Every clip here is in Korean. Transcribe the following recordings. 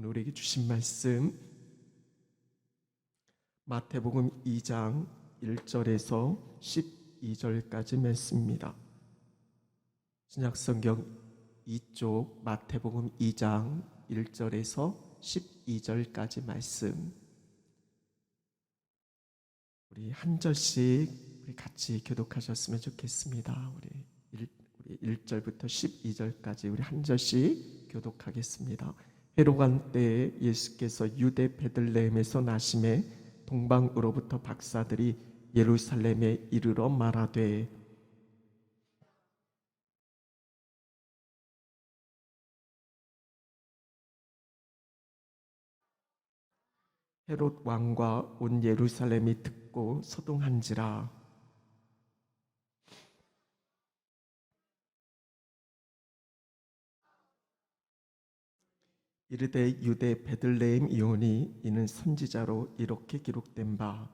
오늘 우리에게 주신 말씀 마태복음 2장 1절에서 12절까지 말씀입니다. 신약성경 2쪽 마태복음 2장 1절에서 12절까지 말씀, 우리 한 절씩 우리 같이 교독하셨으면 좋겠습니다. 우리 1절부터 12절까지 우리 한 절씩 교독하겠습니다. 헤롯 때에 예수께서 유대 베들레헴에서 나심에 동방으로부터 박사들이 예루살렘에 이르러 말하되, 헤롯 왕과 온 예루살렘이 듣고 서동한지라. 이르되 유대 베들레헴 이오니 이는 선지자로 이렇게 기록된 바,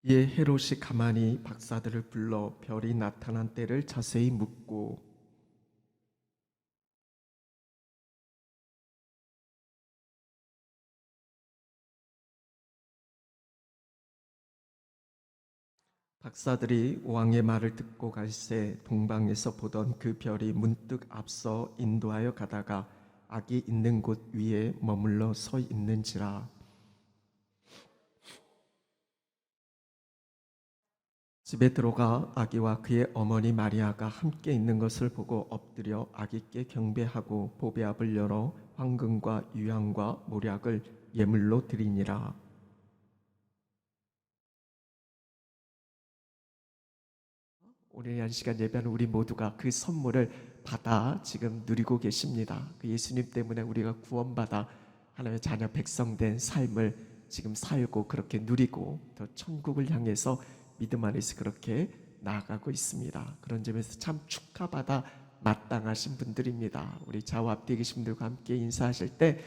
이에 헤롯이 가만히 박사들을 불러 별이 나타난 때를 자세히 묻고, 박사들이 왕의 말을 듣고 갈새 동방에서 보던 그 별이 문득 앞서 인도하여 가다가 악이 있는 곳 위에 머물러 서 있는지라. 집에 들어가 아기와 그의 어머니 마리아가 함께 있는 것을 보고 엎드려 아기께 경배하고 보배압을 열어 황금과 유향과 모략을 예물로 드리니라. 오늘 한 시간 예배하는 우리 모두가 그 선물을 받아 지금 누리고 계십니다. 그 예수님 때문에 우리가 구원받아 하나님의 자녀 백성된 삶을 지금 살고 그렇게 누리고 더 천국을 향해서 믿음 안에서 그렇게 나아가고 있습니다. 그런 점에서 참 축하받아 마땅하신 분들입니다. 우리 좌우 앞뒤에 계신 분들과 함께 인사하실 때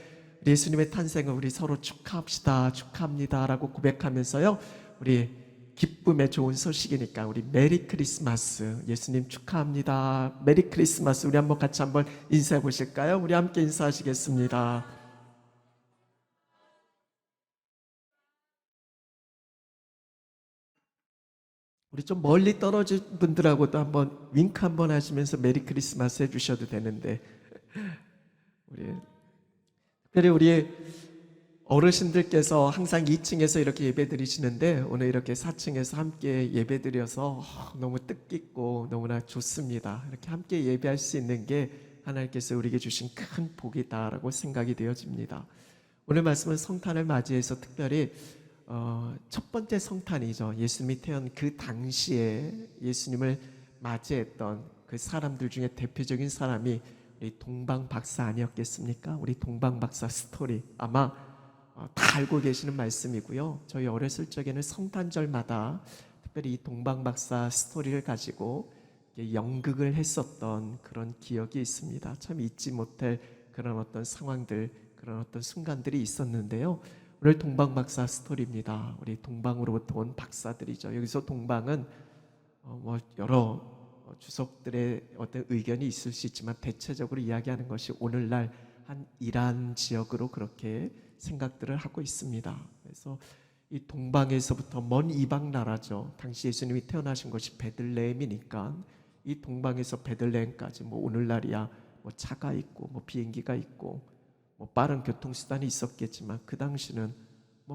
예수님의 탄생을 우리 서로 축하합시다, 축하합니다 라고 고백하면서요, 우리 기쁨의 좋은 소식이니까 우리 메리 크리스마스, 예수님 축하합니다, 메리 크리스마스, 우리 한번 같이 한번 인사해 보실까요? 우리 함께 인사하시겠습니다. 우리 좀 멀리 떨어진 분들하고도 한번 윙크 한번 하시면서 메리 크리스마스 해주셔도 되는데, 특별히 우리 어르신들께서 항상 2층에서 이렇게 예배 드리시는데 오늘 이렇게 4층에서 함께 예배 드려서 너무 뜻깊고 너무나 좋습니다. 이렇게 함께 예배할 수 있는 게 하나님께서 우리에게 주신 큰 복이다라고 생각이 되어집니다. 오늘 말씀은 성탄을 맞이해서 특별히 첫 번째 성탄이죠. 예수님이 태어난 그 당시에 예수님을 맞이했던 그 사람들 중에 대표적인 사람이 우리 동방 박사 아니었겠습니까? 우리 동방 박사 스토리 아마 다 알고 계시는 말씀이고요. 저희 어렸을 적에는 성탄절마다 특별히 이 동방 박사 스토리를 가지고 연극을 했었던 그런 기억이 있습니다. 참 잊지 못할 그런 어떤 상황들, 그런 어떤 순간들이 있었는데요. 오늘 동방 박사 스토리입니다. 우리 동방으로부터 온 박사들이죠. 여기서 동방은 여러 주석들의 어떤 의견이 있을 수 있지만 대체적으로 이야기하는 것이 오늘날 한 이란 지역으로 그렇게 생각들을 하고 있습니다. 그래서 이 동방에서부터 먼 이방 나라죠. 당시 예수님이 태어나신 것이 베들레헴이니까 이 동방에서 베들레헴까지 오늘날이야 차가 있고 비행기가 있고 빠른 교통수단이 있었겠지만 그 당시는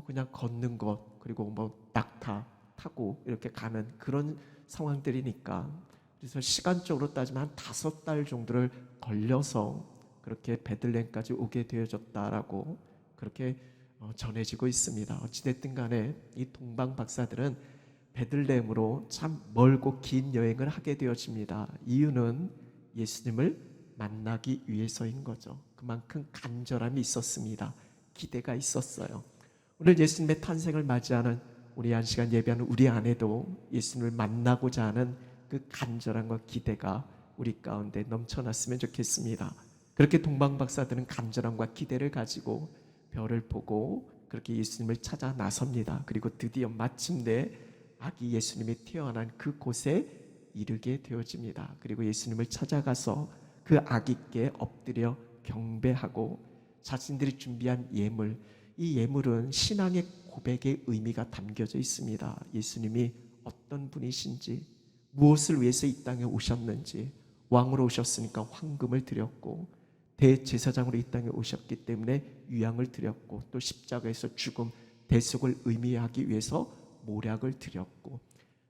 그냥 걷는 것, 그리고 낙타 타고 이렇게 가는 그런 상황들이니까, 그래서 시간적으로 따지면 한 5달 정도를 걸려서 그렇게 베들레헴까지 오게 되어졌다라고 그렇게 전해지고 있습니다. 어찌됐든 간에 이 동방 박사들은 베들레헴으로 참 멀고 긴 여행을 하게 되어집니다. 이유는 예수님을 만나기 위해서인 거죠. 그만큼 간절함이 있었습니다. 기대가 있었어요. 오늘 예수님의 탄생을 맞이하는 우리 한 시간 예배하는 우리 안에도 예수님을 만나고자 하는 그 간절함과 기대가 우리 가운데 넘쳐났으면 좋겠습니다. 그렇게 동방 박사들은 간절함과 기대를 가지고 별을 보고 그렇게 예수님을 찾아 나섭니다. 그리고 드디어 마침내 아기 예수님이 태어난 그곳에 이르게 되어집니다. 그리고 예수님을 찾아가서 그 아기께 엎드려 경배하고 자신들이 준비한 예물, 이 예물은 신앙의 고백의 의미가 담겨져 있습니다. 예수님이 어떤 분이신지, 무엇을 위해서 이 땅에 오셨는지, 왕으로 오셨으니까 황금을 드렸고, 대제사장으로 이 땅에 오셨기 때문에 유향을 드렸고, 또 십자가에서 죽음, 대속을 의미하기 위해서 모략을 드렸고,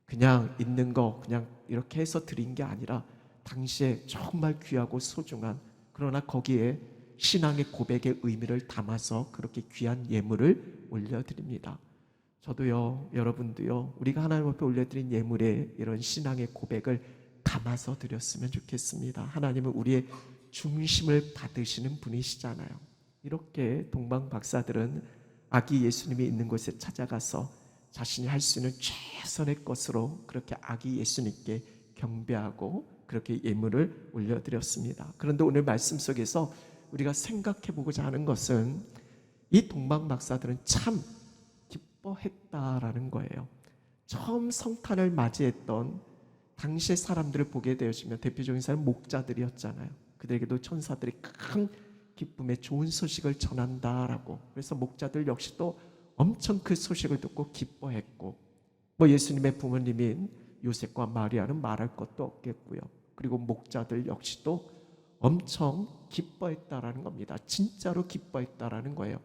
그냥 있는 거 그냥 이렇게 해서 드린 게 아니라 당시에 정말 귀하고 소중한, 그러나 거기에 신앙의 고백의 의미를 담아서 그렇게 귀한 예물을 올려드립니다. 저도요, 여러분도요, 우리가 하나님 앞에 올려드린 예물에 이런 신앙의 고백을 담아서 드렸으면 좋겠습니다. 하나님은 우리의 중심을 받으시는 분이시잖아요. 이렇게 동방 박사들은 아기 예수님이 있는 곳에 찾아가서 자신이 할 수 있는 최선의 것으로 그렇게 아기 예수님께 경배하고 그렇게 예물을 올려드렸습니다. 그런데 오늘 말씀 속에서 우리가 생각해 보고자 하는 것은 이 동방 박사들은 참 기뻐했다라는 거예요. 처음 성탄을 맞이했던 당시의 사람들을 보게 되어지면 대표적인 사람은 목자들이었잖아요. 그들에게도 천사들이 큰 기쁨의 좋은 소식을 전한다라고. 그래서 목자들 역시도 엄청 그 소식을 듣고 기뻐했고, 뭐 예수님의 부모님인 요셉과 마리아는 말할 것도 없겠고요. 그리고 목자들 역시도 엄청 기뻐했다라는 겁니다. 진짜로 기뻐했다라는 거예요.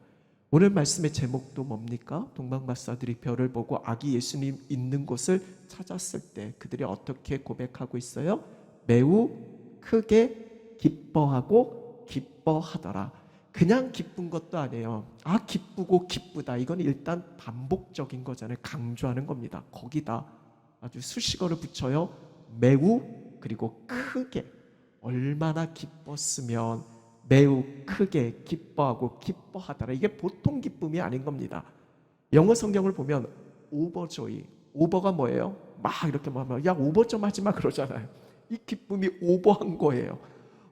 오늘 말씀의 제목도 뭡니까? 동방박사들이 별을 보고 아기 예수님 있는 곳을 찾았을 때 그들이 어떻게 고백하고 있어요? 매우 크게 기뻐하고 기뻐하더라. 그냥 기쁜 것도 아니에요. 아, 기쁘고 기쁘다. 이건 일단 반복적인 거잖아요. 강조하는 겁니다. 거기다 아주 수식어를 붙여요. 매우, 그리고 크게. 얼마나 기뻤으면 매우 크게 기뻐하고 기뻐하더라. 이게 보통 기쁨이 아닌 겁니다. 영어 성경을 보면 오버조이, 오버가 뭐예요? 막 이렇게 말하면 야, 오버 좀 하지 마 그러잖아요. 이 기쁨이 오버한 거예요.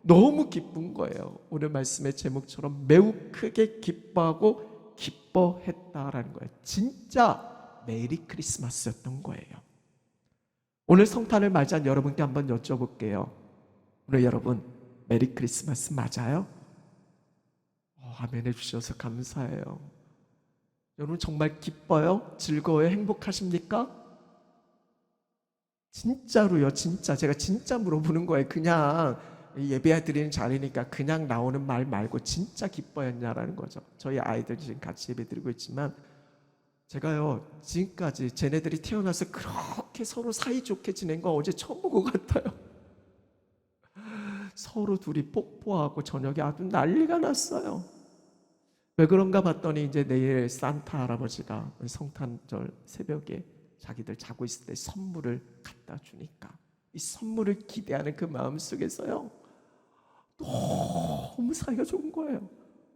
너무 기쁜 거예요. 오늘 말씀의 제목처럼 매우 크게 기뻐하고 기뻐했다라는 거예요. 진짜 메리 크리스마스였던 거예요. 오늘 성탄을 맞이한 여러분께 한번 여쭤볼게요. 오늘 여러분 메리 크리스마스 맞아요? 아멘 해주셔서 감사해요. 여러분 정말 기뻐요? 즐거워요? 행복하십니까? 진짜로요. 진짜 제가 진짜 물어보는 거예요. 그냥 예배 드리는 자리니까 그냥 나오는 말 말고 진짜 기뻐했냐라는 거죠. 저희 아이들 지금 같이 예배 드리고 있지만 제가요 지금까지 쟤네들이 태어나서 그렇게 서로 사이좋게 지낸 거 어제 처음 본 것 같아요. 서로 둘이 뽀뽀하고 저녁에 아주 난리가 났어요. 왜 그런가 봤더니 이제 내일 산타 할아버지가 성탄절 새벽에 자기들 자고 있을 때 선물을 갖다 주니까 이 선물을 기대하는 그 마음 속에서요 너무 사이가 좋은 거예요.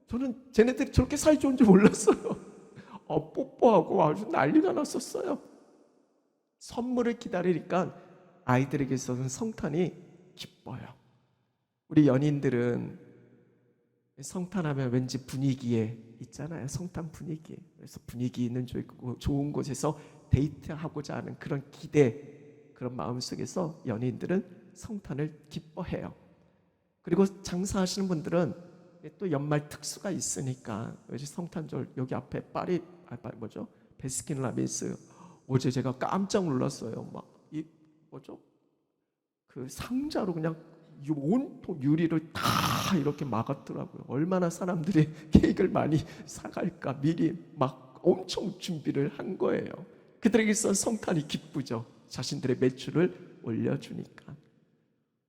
저는 쟤네들이 저렇게 사이 좋은 줄 몰랐어요. 뽀뽀하고 아주 난리가 났었어요. 선물을 기다리니까 아이들에게 있어서는 성탄이 기뻐요. 우리 연인들은 성탄하면 왠지 분위기에 있잖아요. 성탄 분위기. 그래서 분위기 있는 좋은 곳에서 데이트하고자 하는 그런 기대, 그런 마음 속에서 연인들은 성탄을 기뻐해요. 그리고 장사하시는 분들은 또 연말 특수가 있으니까 성탄절 여기 앞에 베스킨라빈스 어제 제가 깜짝 놀랐어요. 그 상자로 그냥 온통 유리를 다 이렇게 막았더라고요. 얼마나 사람들이 케이크를 많이 사갈까 미리 막 엄청 준비를 한 거예요. 그들에게 있어서 성탄이 기쁘죠. 자신들의 매출을 올려주니까.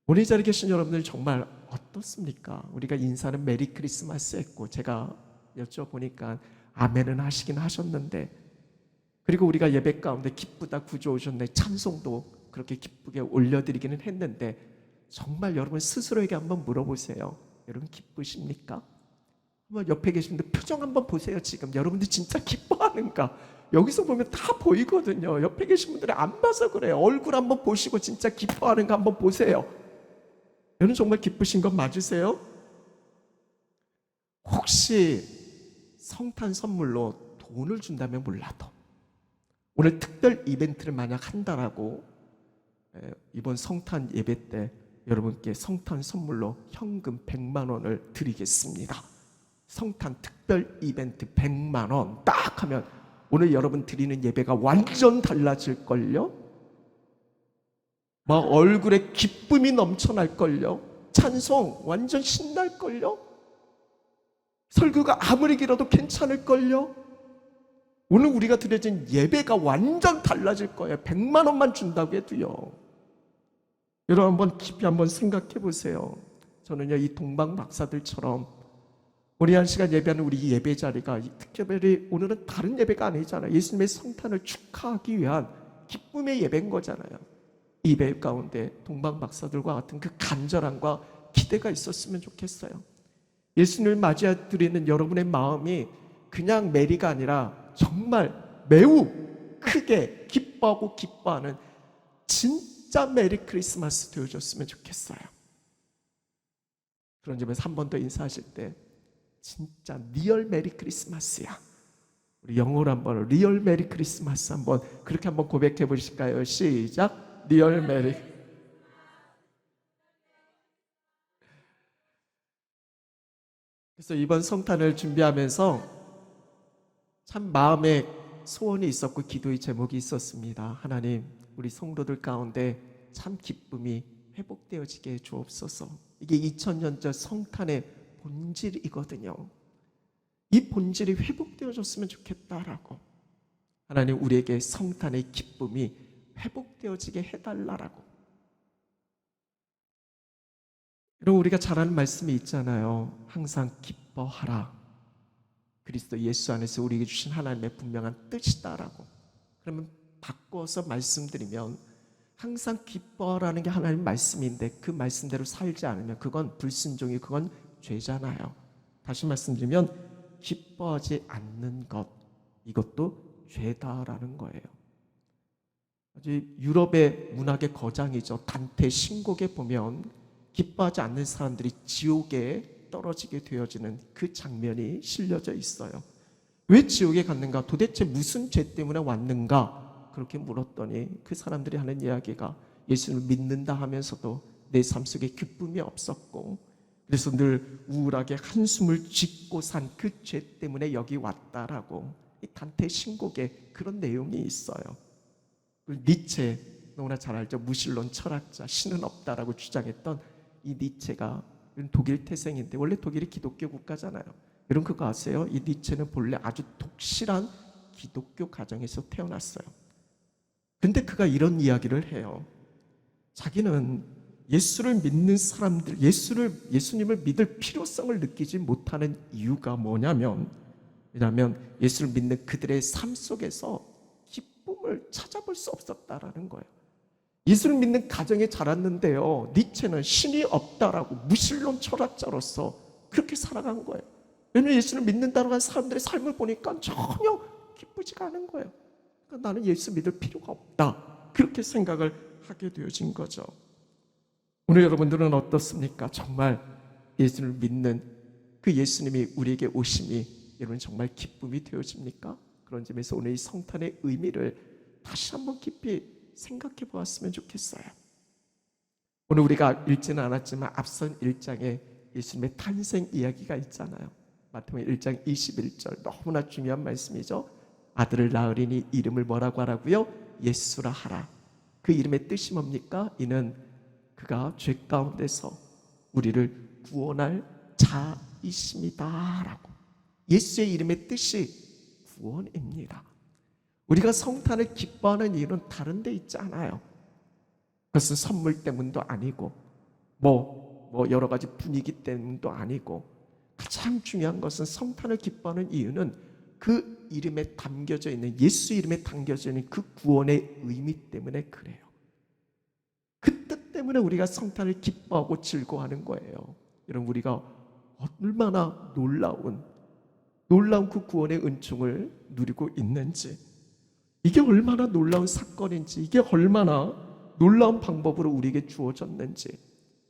오늘 이 자리에 계신 여러분들 정말 어떻습니까? 우리가 인사는 메리 크리스마스 했고 제가 여쭤보니까 아멘은 하시긴 하셨는데, 그리고 우리가 예배 가운데 기쁘다 구주 오셨네 찬송도 그렇게 기쁘게 올려드리기는 했는데 정말 여러분 스스로에게 한번 물어보세요. 여러분 기쁘십니까? 한번 옆에 계신 분들 표정 한번 보세요. 지금 여러분들 진짜 기뻐하는가? 여기서 보면 다 보이거든요. 옆에 계신 분들이 안 봐서 그래요. 얼굴 한번 보시고 진짜 기뻐하는가 한번 보세요. 여러분 정말 기쁘신 건 맞으세요? 혹시 성탄 선물로 돈을 준다면 몰라도 오늘 특별 이벤트를 만약 한다라고 이번 성탄 예배 때 여러분께 성탄 선물로 현금 100만 원을 드리겠습니다. 성탄 특별 이벤트 100만 원 딱 하면 오늘 여러분 드리는 예배가 완전 달라질걸요? 막 얼굴에 기쁨이 넘쳐날걸요? 찬송 완전 신날걸요? 설교가 아무리 길어도 괜찮을걸요? 오늘 우리가 드려진 예배가 완전 달라질 거예요. 100만 원만 준다고 해도요. 여러분 한번 깊이 한번 생각해 보세요. 저는요, 이 동방 박사들처럼 우리 한 시간 예배하는 우리 예배 자리가 특별히 오늘은 다른 예배가 아니잖아요. 예수님의 성탄을 축하하기 위한 기쁨의 예배인 거잖아요. 이 예배 가운데 동방 박사들과 같은 그 간절함과 기대가 있었으면 좋겠어요. 예수님을 맞이해 드리는 여러분의 마음이 그냥 메리가 아니라 정말 매우 크게 기뻐하고 기뻐하는 진짜 메리 크리스마스 되어줬으면 좋겠어요. 그런 점에서 한 번 더 인사하실 때 진짜 리얼 메리 크리스마스야. 우리 영어로 한번 리얼 메리 크리스마스 한번 그렇게 한번 고백해 보실까요? 시작. 리얼 메리. 그래서 이번 성탄을 준비하면서 참 마음에 소원이 있었고 기도의 제목이 있었습니다. 하나님, 우리 성도들 가운데 참 기쁨이 회복되어지게 주옵소서. 이게 2000년 전 성탄의 본질이거든요. 이 본질이 회복되어졌으면 좋겠다라고. 하나님, 우리에게 성탄의 기쁨이 회복되어지게 해달라라고. 여러분, 우리가 잘 아는 말씀이 있잖아요. 항상 기뻐하라. 그리스도 예수 안에서 우리에게 주신 하나님의 분명한 뜻이다라고. 그러면 바꿔서 말씀드리면 항상 기뻐하라는 게 하나님 말씀인데 그 말씀대로 살지 않으면 그건 불순종이, 그건 죄잖아요. 다시 말씀드리면 기뻐하지 않는 것, 이것도 죄다라는 거예요. 아주 유럽의 문학의 거장이죠. 단테 신곡에 보면 기뻐하지 않는 사람들이 지옥에 떨어지게 되어지는 그 장면이 실려져 있어요. 왜 지옥에 갔는가? 도대체 무슨 죄 때문에 왔는가? 그렇게 물었더니 그 사람들이 하는 이야기가 예수를 믿는다 하면서도 내 삶 속에 기쁨이 없었고 그래서 늘 우울하게 한숨을 짓고 산 그 죄 때문에 여기 왔다라고. 이 단테 신곡에 그런 내용이 있어요. 니체, 너무나 잘 알죠. 무신론 철학자, 신은 없다라고 주장했던 이 니체가 독일 태생인데 원래 독일이 기독교 국가잖아요. 여러분 그거 아세요? 이 니체는 본래 아주 독실한 기독교 가정에서 태어났어요. 근데 그가 이런 이야기를 해요. 자기는 예수를 믿는 사람들, 예수님을 믿을 필요성을 느끼지 못하는 이유가 뭐냐면, 왜냐하면 예수를 믿는 그들의 삶 속에서 기쁨을 찾아볼 수 없었다라는 거예요. 예수를 믿는 가정에 자랐는데요, 니체는 신이 없다라고 무신론 철학자로서 그렇게 살아간 거예요. 왜냐하면 예수를 믿는다고 한 사람들의 삶을 보니까 전혀 기쁘지가 않은 거예요. 그러니까 나는 예수 믿을 필요가 없다, 그렇게 생각을 하게 되어진 거죠. 오늘 여러분들은 어떻습니까? 정말 예수를 믿는 그 예수님이 우리에게 오심이 여러분 정말 기쁨이 되어집니까? 그런 점에서 오늘 이 성탄의 의미를 다시 한번 깊이 생각해 보았으면 좋겠어요. 오늘 우리가 읽지는 않았지만 앞선 1장에 예수님의 탄생 이야기가 있잖아요. 마태복음 1장 21절, 너무나 중요한 말씀이죠. 아들을 낳으리니 이름을 뭐라고 하라고요? 예수라 하라. 그 이름의 뜻이 뭡니까? 이는 그가 죄 가운데서 우리를 구원할 자이십니다 라고. 예수의 이름의 뜻이 구원입니다. 우리가 성탄을 기뻐하는 이유는 다른 데 있지 않아요. 그것은 선물 때문도 아니고 뭐 여러 가지 분위기 때문도 아니고, 가장 중요한 것은 성탄을 기뻐하는 이유는 그 이름에 담겨져 있는, 예수 이름에 담겨져 있는 그 구원의 의미 때문에 그래요. 그 뜻 때문에 우리가 성탄을 기뻐하고 즐거워하는 거예요. 여러분, 우리가 얼마나 놀라운 그 구원의 은총을 누리고 있는지, 이게 얼마나 놀라운 사건인지, 이게 얼마나 놀라운 방법으로 우리에게 주어졌는지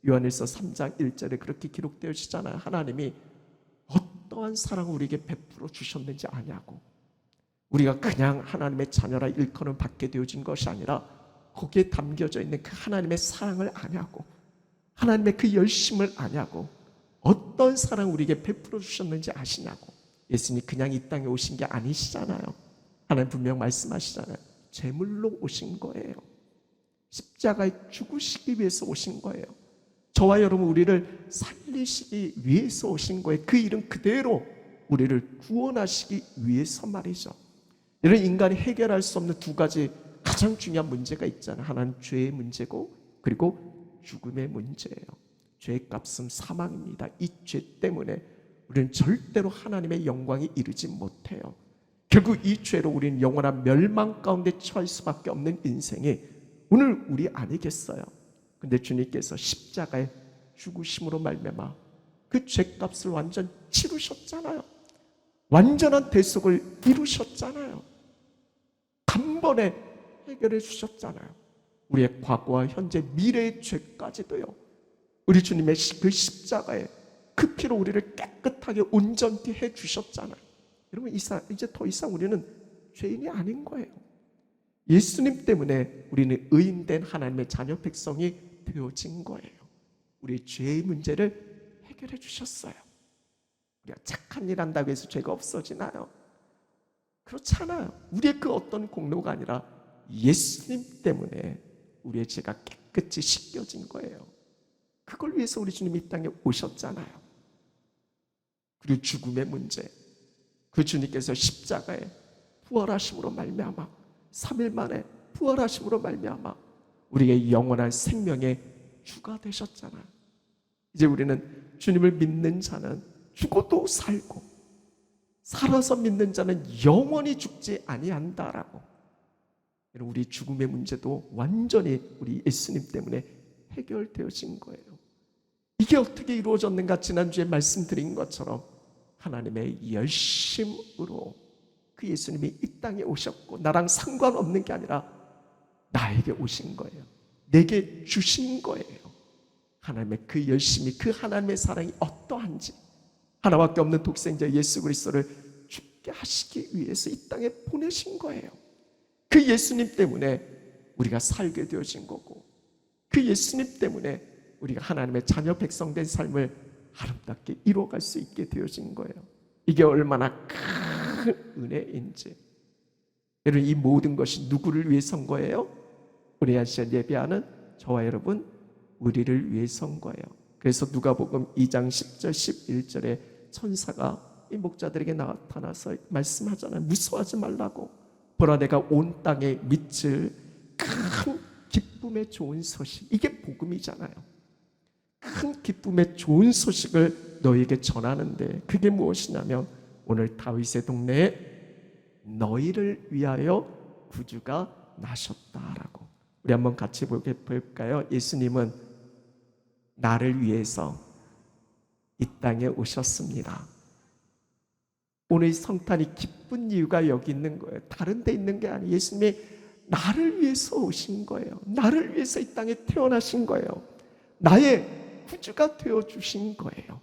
요한일서 3장 1절에 그렇게 기록되어지잖아요. 하나님이 어떠한 사랑을 우리에게 베풀어 주셨는지 아냐고. 우리가 그냥 하나님의 자녀라 일컬음 받게 되어진 것이 아니라 거기에 담겨져 있는 그 하나님의 사랑을 아냐고, 하나님의 그 열심을 아냐고, 어떤 사랑 우리에게 베풀어 주셨는지 아시냐고. 예수님이 그냥 이 땅에 오신 게 아니시잖아요. 하나님 분명 말씀하시잖아요. 제물로 오신 거예요. 십자가에 죽으시기 위해서 오신 거예요. 저와 여러분 우리를 살리시기 위해서 오신 거예요. 그 이름 그대로 우리를 구원하시기 위해서 말이죠. 이런 인간이 해결할 수 없는 두 가지 가장 중요한 문제가 있잖아요. 하나는 죄의 문제고, 그리고 죽음의 문제예요. 죄의 값은 사망입니다. 이 죄 때문에 우리는 절대로 하나님의 영광에 이르지 못해요. 결국 이 죄로 우리는 영원한 멸망 가운데 처할 수밖에 없는 인생이 오늘 우리 아니겠어요? 근데 주님께서 십자가에 죽으심으로 말미암아 그 죄값을 완전 치르셨잖아요. 완전한 대속을 이루셨잖아요. 단번에 해결해 주셨잖아요. 우리의 과거와 현재 미래의 죄까지도요. 우리 주님의 그 십자가에 그 피로 우리를 깨끗하게 온전히 해 주셨잖아요. 여러분 이제 더 이상 우리는 죄인이 아닌 거예요. 예수님 때문에 우리는 의인된 하나님의 자녀 백성이 되어진 거예요. 우리의 죄의 문제를 해결해 주셨어요. 우리가 착한 일 한다고 해서 죄가 없어지나요? 그렇잖아요. 우리의 그 어떤 공로가 아니라 예수님 때문에 우리의 죄가 깨끗이 씻겨진 거예요. 그걸 위해서 우리 주님이 이 땅에 오셨잖아요. 그리고 죽음의 문제, 그 주님께서 십자가에 부활하심으로 말미암아 3일 만에 부활하심으로 말미암아 우리의 영원한 생명의 주가 되셨잖아요. 이제 우리는 주님을 믿는 자는 죽어도 살고 살아서 믿는 자는 영원히 죽지 아니한다라고. 우리 죽음의 문제도 완전히 우리 예수님 때문에 해결되어진 거예요. 이게 어떻게 이루어졌는가? 지난주에 말씀드린 것처럼 하나님의 열심으로 그 예수님이 이 땅에 오셨고 나랑 상관없는 게 아니라 나에게 오신 거예요. 내게 주신 거예요. 하나님의 그 열심이, 그 하나님의 사랑이 어떠한지, 하나밖에 없는 독생자 예수 그리스도를 죽게 하시기 위해서 이 땅에 보내신 거예요. 그 예수님 때문에 우리가 살게 되어진 거고, 그 예수님 때문에 우리가 하나님의 자녀 백성된 삶을 아름답게 이루어갈 수 있게 되어진 거예요. 이게 얼마나 큰 은혜인지. 여러분, 이 모든 것이 누구를 위해서인 거예요? 우리 아시아 예배하는 저와 여러분, 우리를 위해서인 거예요. 그래서 누가복음 2장 10절 11절에 천사가 이 목자들에게 나타나서 말씀하잖아요. 무서워하지 말라고. 보라, 내가 온 땅에 미칠 큰 기쁨의 좋은 소식, 이게 복음이잖아요. 큰 기쁨의 좋은 소식을 너희에게 전하는데, 그게 무엇이냐면 오늘 다윗의 동네에 너희를 위하여 구주가 나셨다라고. 우리 한번 같이 볼까요? 예수님은 나를 위해서 이 땅에 오셨습니다. 오늘 성탄이 기쁜 이유가 여기 있는 거예요. 다른 데 있는 게 아니에요. 예수님이 나를 위해서 오신 거예요. 나를 위해서 이 땅에 태어나신 거예요. 나의 구주가 되어주신 거예요.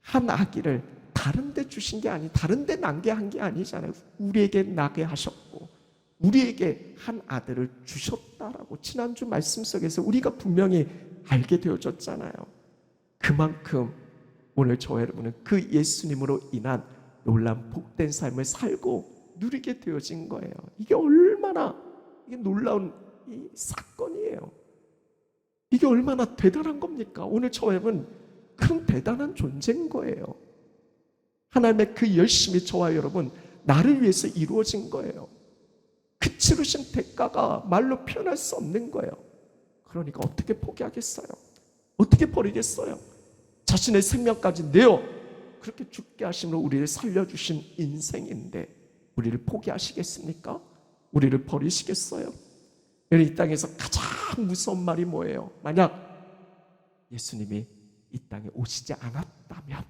한 아기를 다른 데 주신 게 아니, 다른 데 낳게 한 게 아니잖아요. 우리에게 나게 하셨고 우리에게 한 아들을 주셨다라고 지난주 말씀 속에서 우리가 분명히 알게 되어졌잖아요. 그만큼 오늘 저와 여러분은 그 예수님으로 인한 놀라운 복된 삶을 살고 누리게 되어진 거예요. 이게 얼마나 놀라운 이 사건이에요. 이게 얼마나 대단한 겁니까? 오늘 저와 여러분 큰 대단한 존재인 거예요. 하나님의 그 열심이 저와 여러분 나를 위해서 이루어진 거예요. 그 치르신 대가가 말로 표현할 수 없는 거예요. 그러니까 어떻게 포기하겠어요? 어떻게 버리겠어요? 자신의 생명까지 내어 그렇게 죽게 하심으로 우리를 살려주신 인생인데 우리를 포기하시겠습니까? 우리를 버리시겠어요? 이 땅에서 가장 무서운 말이 뭐예요? 만약 예수님이 이 땅에 오시지 않았다면,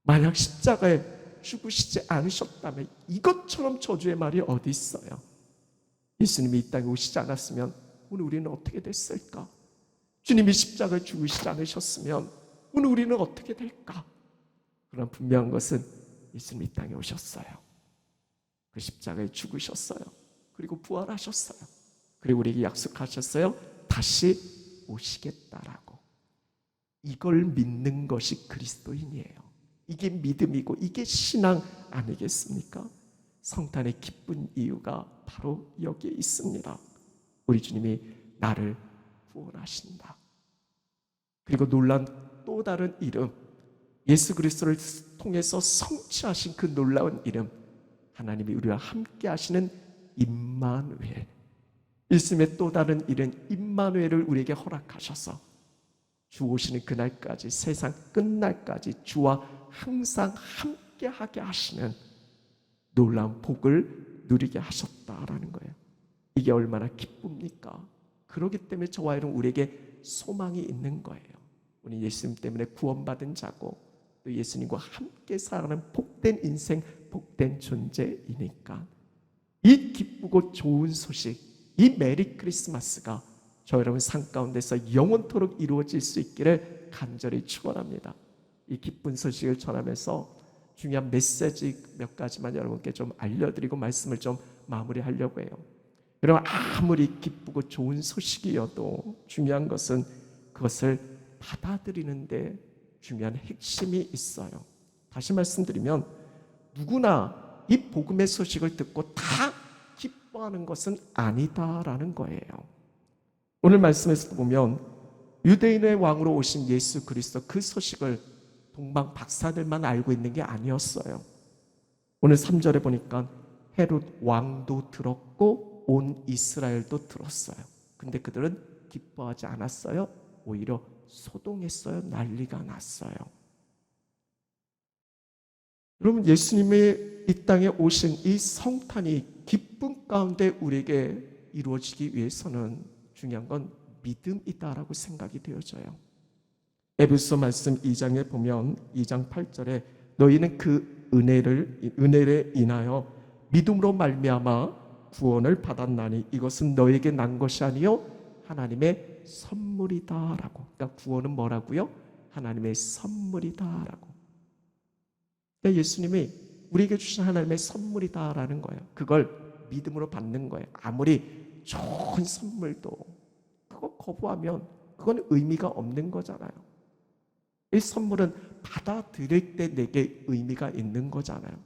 만약 십자가에 죽으시지 않으셨다면, 이것처럼 저주의 말이 어디 있어요? 예수님이 이 땅에 오시지 않았으면 오늘 우리는 어떻게 됐을까? 주님이 십자가에 죽으시지 않으셨으면 오늘 우리는 어떻게 될까? 그러나 분명한 것은 예수님이 이 땅에 오셨어요. 그 십자가에 죽으셨어요. 그리고 부활하셨어요. 그리고 우리에게 약속하셨어요. 다시 오시겠다라고. 이걸 믿는 것이 그리스도인이에요. 이게 믿음이고 이게 신앙 아니겠습니까? 성탄의 기쁜 이유가 바로 여기에 있습니다. 우리 주님이 나를 구원하신다. 그리고 놀란 또 다른 이름, 예수 그리스도를 통해서 성취하신 그 놀라운 이름, 하나님이 우리와 함께 하시는 임마누엘. 예수님의 또 다른 이름 임마누엘을 우리에게 허락하셔서 주 오시는 그날까지, 세상 끝날까지 주와 항상 함께 하게 하시는 놀라운 복을 누리게 하셨다라는 거예요. 이게 얼마나 기쁩니까? 그렇기 때문에 저와 여러분 우리에게 소망이 있는 거예요. 우리 예수님 때문에 구원받은 자고 또 예수님과 함께 살아가는 복된 인생, 복된 존재이니까 이 기쁘고 좋은 소식, 이 메리 크리스마스가 저 여러분 삶 가운데서 영원토록 이루어질 수 있기를 간절히 축원합니다. 이 기쁜 소식을 전하면서 중요한 메시지 몇 가지만 여러분께 좀 알려드리고 말씀을 좀 마무리하려고 해요. 여러분, 아무리 기쁘고 좋은 소식이어도 중요한 것은 그것을 받아들이는데 중요한 핵심이 있어요. 다시 말씀드리면 누구나 이 복음의 소식을 듣고 다 기뻐하는 것은 아니다라는 거예요. 오늘 말씀에서 보면 유대인의 왕으로 오신 예수 그리스도, 그 소식을 동방 박사들만 알고 있는 게 아니었어요. 오늘 3절에 보니까 헤롯 왕도 들었고 온 이스라엘도 들었어요. 근데 그들은 기뻐하지 않았어요. 오히려 소동했어요. 난리가 났어요. 여러분, 예수님의 이 땅에 오신 이 성탄이 기쁨 가운데 우리에게 이루어지기 위해서는 중요한 건 믿음이다라고 생각이 되어져요. 에베소 말씀 2장에 보면 2장 8절에 너희는 그 은혜를 인하여 믿음으로 말미암아 구원을 받았나니 이것은 너에게 난 것이 아니요 하나님의 선물이다라고. 그러니까 구원은 뭐라고요? 하나님의 선물이다라고. 그러니까 예수님이 우리에게 주신 하나님의 선물이다라는 거예요. 그걸 믿음으로 받는 거예요. 아무리 좋은 선물도 그거 거부하면 그건 의미가 없는 거잖아요. 이 선물은 받아들일 때 내게 의미가 있는 거잖아요.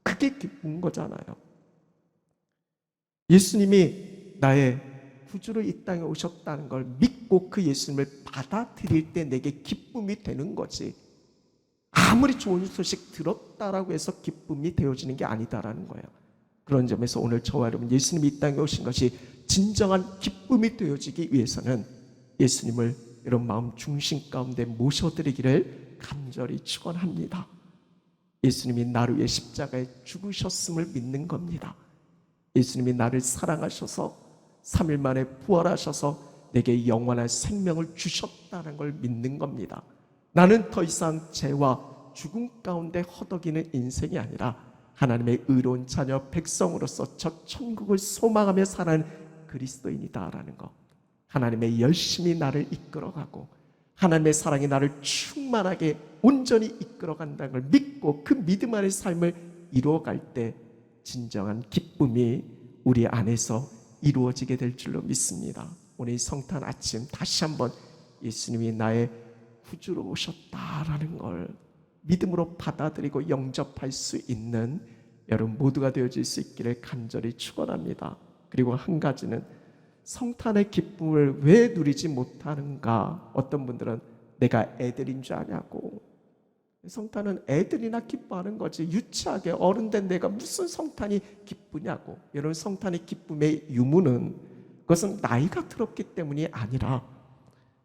그게 기쁜 거잖아요. 예수님이 나의 구주로 이 땅에 오셨다는 걸 믿고 그 예수님을 받아들일 때 내게 기쁨이 되는 거지. 아무리 좋은 소식 들었다라고 해서 기쁨이 되어지는 게 아니다라는 거예요. 그런 점에서 오늘 저와 여러분 예수님이 이 땅에 오신 것이 진정한 기쁨이 되어지기 위해서는 예수님을 여러분 마음 중심 가운데 모셔드리기를 간절히 축원합니다. 예수님이 나를 위해 십자가에 죽으셨음을 믿는 겁니다. 예수님이 나를 사랑하셔서 3일 만에 부활하셔서 내게 영원한 생명을 주셨다는 걸 믿는 겁니다. 나는 더 이상 죄와 죽음 가운데 허덕이는 인생이 아니라 하나님의 의로운 자녀 백성으로서 저 천국을 소망하며 사는 그리스도인이다라는 것. 하나님의 열심히 나를 이끌어가고 하나님의 사랑이 나를 충만하게 온전히 이끌어간다는 걸 믿고 그 믿음 안의 삶을 이루어갈 때 진정한 기쁨이 우리 안에서 이루어지게 될 줄로 믿습니다. 오늘 성탄 아침 다시 한번 예수님이 나의 구주로 오셨다라는 걸 믿음으로 받아들이고 영접할 수 있는 여러분 모두가 되어질 수 있기를 간절히 축원합니다. 그리고 한 가지는 성탄의 기쁨을 왜 누리지 못하는가? 어떤 분들은 내가 애들인 줄 아냐고. 성탄은 애들이나 기뻐하는 거지 유치하게 어른 된 내가 무슨 성탄이 기쁘냐고. 여러분, 성탄의 기쁨의 유무는 그것은 나이가 들었기 때문이 아니라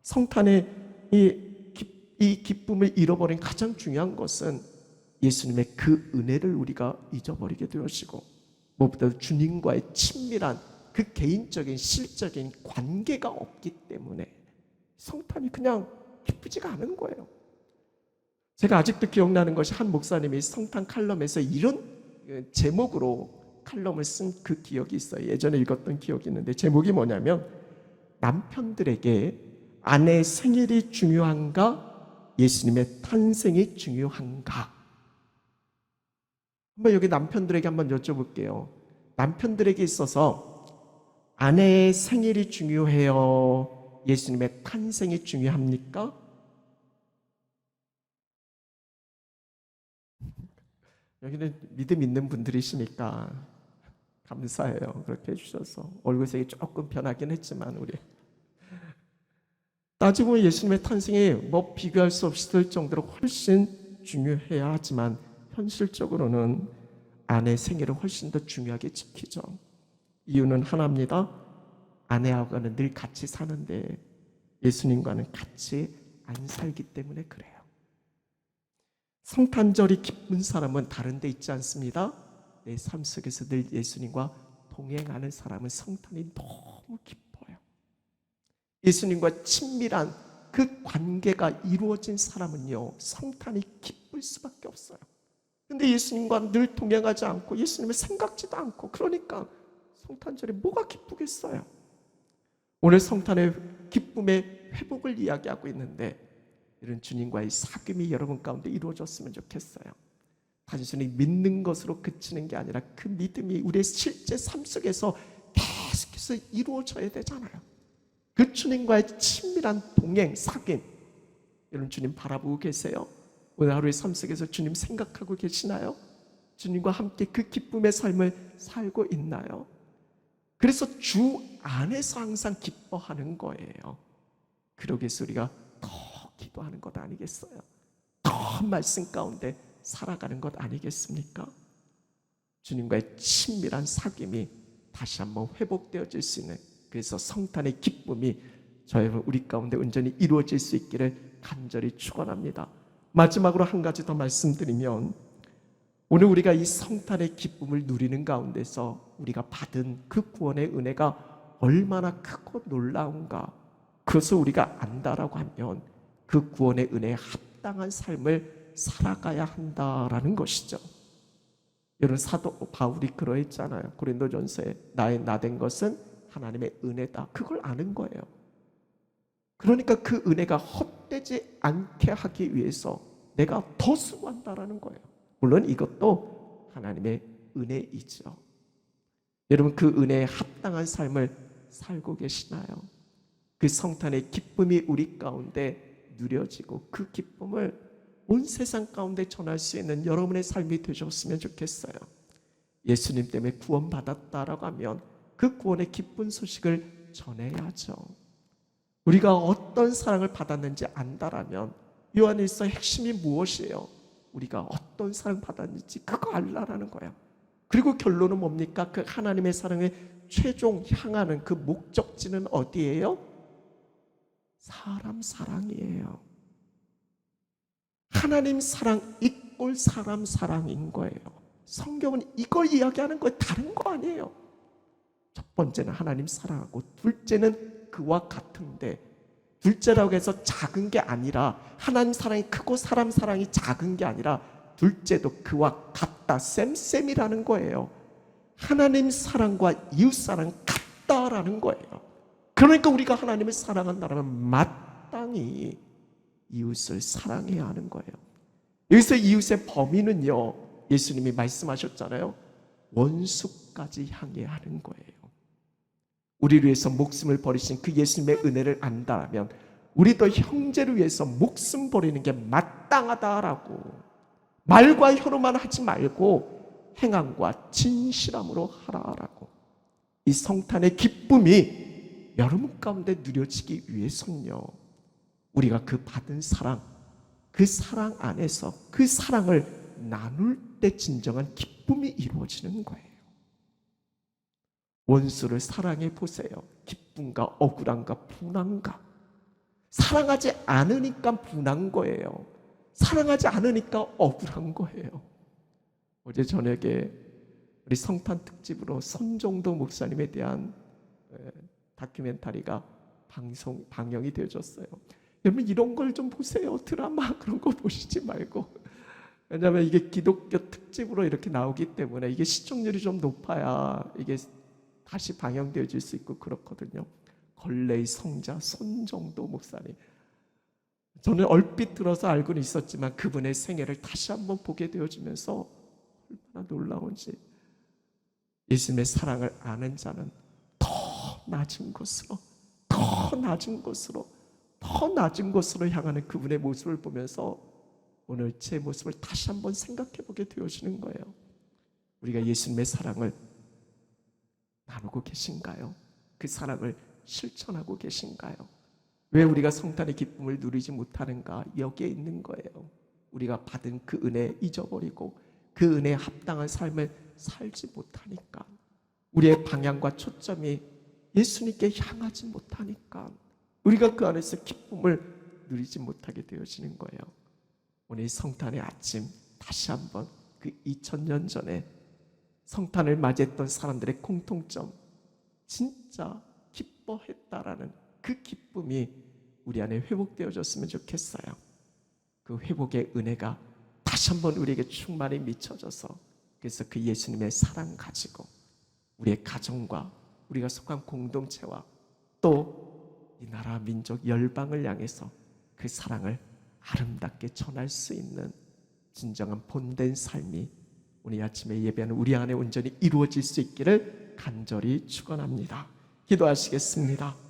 성탄의 이 기쁨을 잃어버린 가장 중요한 것은 예수님의 그 은혜를 우리가 잊어버리게 되어지고 무엇보다 주님과의 친밀한 그 개인적인 실적인 관계가 없기 때문에 성탄이 그냥 기쁘지가 않은 거예요. 제가 아직도 기억나는 것이 한 목사님이 성탄 칼럼에서 이런 제목으로 칼럼을 쓴 그 기억이 있어요. 예전에 읽었던 기억이 있는데 제목이 뭐냐면 남편들에게 아내의 생일이 중요한가? 예수님의 탄생이 중요한가? 한번 여기 남편들에게 한번 여쭤볼게요. 남편들에게 있어서 아내의 생일이 중요해요? 예수님의 탄생이 중요합니까? 여기는 믿음 있는 분들이시니까 감사해요. 그렇게 해주셔서 얼굴색이 조금 변하긴 했지만 우리 따지고 보면 예수님의 탄생이 뭐 비교할 수 없을 정도로 훨씬 중요해야 하지만 현실적으로는 아내 생일을 훨씬 더 중요하게 지키죠. 이유는 하나입니다. 아내하고는 늘 같이 사는데 예수님과는 같이 안 살기 때문에 그래요. 성탄절이 기쁜 사람은 다른 데 있지 않습니다. 내 삶 속에서 늘 예수님과 동행하는 사람은 성탄이 너무 기뻐요. 예수님과 친밀한 그 관계가 이루어진 사람은요, 성탄이 기쁠 수밖에 없어요. 근데 예수님과 늘 동행하지 않고 예수님을 생각지도 않고, 그러니까 성탄절이 뭐가 기쁘겠어요? 오늘 성탄의 기쁨의 회복을 이야기하고 있는데, 이런 주님과의 사귐이 여러분 가운데 이루어졌으면 좋겠어요. 단순히 믿는 것으로 그치는 게 아니라 그 믿음이 우리의 실제 삶 속에서 계속해서 이루어져야 되잖아요. 그 주님과의 친밀한 동행, 사귐, 여러분 주님 바라보고 계세요? 오늘 하루의 삶 속에서 주님 생각하고 계시나요? 주님과 함께 그 기쁨의 삶을 살고 있나요? 그래서 주 안에서 항상 기뻐하는 거예요. 그러기 위해서 우리가 더 기도하는 것 아니겠어요? 더 말씀 가운데 살아가는 것 아니겠습니까? 주님과의 친밀한 사귐이 다시 한번 회복되어질 수 있는, 그래서 성탄의 기쁨이 우리 가운데 온전히 이루어질 수 있기를 간절히 축원합니다. 마지막으로 한 가지 더 말씀드리면, 오늘 우리가 이 성탄의 기쁨을 누리는 가운데서 우리가 받은 그 구원의 은혜가 얼마나 크고 놀라운가, 그것을 우리가 안다라고 하면 그 구원의 은혜에 합당한 삶을 살아가야 한다라는 것이죠. 여러분, 사도 바울이 그러했잖아요. 고린도전서에 나의 나된 것은 하나님의 은혜다. 그걸 아는 거예요. 그러니까 그 은혜가 헛되지 않게 하기 위해서 내가 더 수고한다라는 거예요. 물론 이것도 하나님의 은혜이죠. 여러분, 그 은혜에 합당한 삶을 살고 계시나요? 그 성탄의 기쁨이 우리 가운데 누려지고 그 기쁨을 온 세상 가운데 전할 수 있는 여러분의 삶이 되셨으면 좋겠어요. 예수님 때문에 구원받았다라고 하면 그 구원의 기쁜 소식을 전해야죠. 우리가 어떤 사랑을 받았는지 안다라면, 요한일서 핵심이 무엇이에요? 우리가 어떤 사랑 받았는지 그거 알라라는 거예요. 그리고 결론은 뭡니까? 그 하나님의 사랑을 최종 향하는 그 목적지는 어디예요? 사람 사랑이에요. 하나님 사랑 이꼴 사람 사랑인 거예요. 성경은 이걸 이야기하는 거예요. 다른 거 아니에요. 첫 번째는 하나님 사랑하고, 둘째는 그와 같은데, 둘째라고 해서 작은 게 아니라, 하나님 사랑이 크고 사람 사랑이 작은 게 아니라 둘째도 그와 같다, 쌤쌤이라는 거예요. 하나님 사랑과 이웃 사랑 같다라는 거예요. 그러니까 우리가 하나님을 사랑한다면 마땅히 이웃을 사랑해야 하는 거예요. 여기서 이웃의 범위는요, 예수님이 말씀하셨잖아요. 원수까지 향해 하는 거예요. 우리를 위해서 목숨을 버리신 그 예수님의 은혜를 안다면 우리도 형제를 위해서 목숨 버리는 게 마땅하다라고, 말과 혀로만 하지 말고 행함과 진실함으로 하라라고. 이 성탄의 기쁨이 여러분 가운데 누려지기 위해서는요, 우리가 그 받은 사랑, 그 사랑 안에서 그 사랑을 나눌 때 진정한 기쁨이 이루어지는 거예요. 원수를 사랑해 보세요. 기쁨과 억울함과 분함과. 사랑하지 않으니까 분한 거예요. 사랑하지 않으니까 억울한 거예요. 어제 저녁에 우리 성탄 특집으로 손정도 목사님에 대한 다큐멘터리가 방영이 되어졌어요. 여러분, 이런 걸 좀 보세요. 드라마 그런 거 보시지 말고. 왜냐하면 이게 기독교 특집으로 이렇게 나오기 때문에 이게 시청률이 좀 높아야 이게 다시 방영되어질 수 있고 그렇거든요. 걸레의 성자 손정도 목사님, 저는 얼핏 들어서 알고는 있었지만 그분의 생애를 다시 한번 보게 되어지면서 얼마나 놀라운지. 예수님의 사랑을 아는 자는 더 낮은 곳으로, 더 낮은 곳으로, 더 낮은 곳으로 향하는 그분의 모습을 보면서 오늘 제 모습을 다시 한번 생각해 보게 되어지는 거예요. 우리가 예수님의 사랑을 나누고 계신가요? 그 사랑을 실천하고 계신가요? 왜 우리가 성탄의 기쁨을 누리지 못하는가? 여기에 있는 거예요. 우리가 받은 그 은혜 잊어버리고 그 은혜에 합당한 삶을 살지 못하니까, 우리의 방향과 초점이 예수님께 향하지 못하니까 우리가 그 안에서 기쁨을 누리지 못하게 되어지는 거예요. 오늘 성탄의 아침 다시 한번 그 2000년 전에 성탄을 맞이했던 사람들의 공통점, 진짜 기뻐했다라는 그 기쁨이 우리 안에 회복되어졌으면 좋겠어요. 그 회복의 은혜가 다시 한번 우리에게 충만히 미쳐져서, 그래서 그 예수님의 사랑 가지고 우리의 가정과 우리가 속한 공동체와 또 이 나라 민족 열방을 향해서 그 사랑을 아름답게 전할 수 있는 진정한 본된 삶이 오늘 아침에 예배하는 우리 안에 온전히 이루어질 수 있기를 간절히 축원합니다. 기도하시겠습니다.